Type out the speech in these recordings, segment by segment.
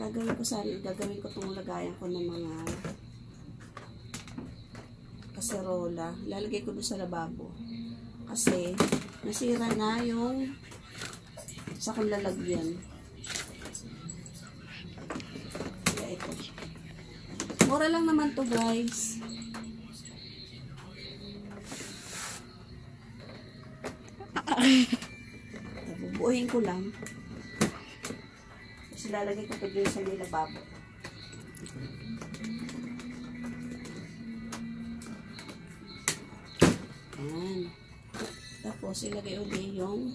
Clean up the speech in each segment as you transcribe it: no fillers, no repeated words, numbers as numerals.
Gagawin ko itong lagayan ko ng mga kaserola. Lalagay ko doon sa lababo. Kasi, nasira na yung sa kong lalagyan. Kaya ito. Mura lang naman to guys. Bubuuhin ko lang. Tapos lalagay ko pa dyan sa may lababo. Ayan. Tapos ilagay ulit yung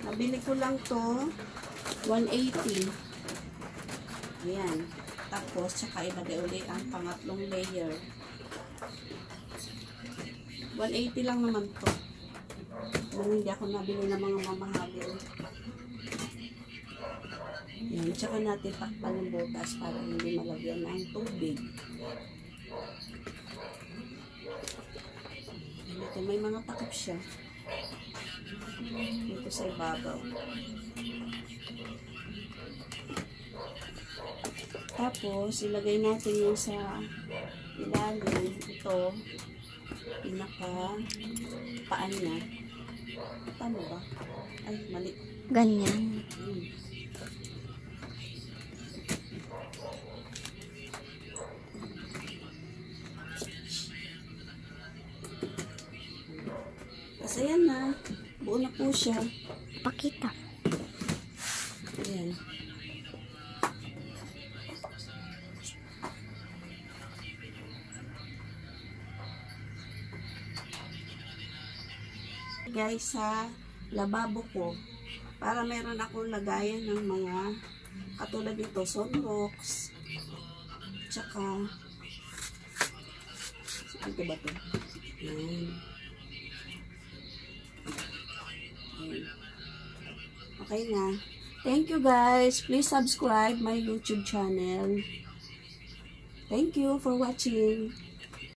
nabili ko lang to 180. Ayan. Tapos tsaka ilagay ulit ang pangatlong layer. 180 lang naman to. Nang hindi ako nabili ng mga mamahalin. Ayan. Tsaka natin takpan yung butas para hindi malagyan ng tubig. Ito may mga takip siya. Dito sa ibabaw. Tapos, ilagay natin yung sa ilalim. Ito, pinaka paan niya. Tama ba? Ay, mali. Ganyan. Kasi ayan na. Buo na po siya. Pakita. Ayan. Guys, sa lababo ko, para meron akong lagayan ng mga katulad nito, sunrocks, tsaka ito ba ito? Ayan. Okay na. Thank you guys. Please subscribe my YouTube channel. Thank you for watching.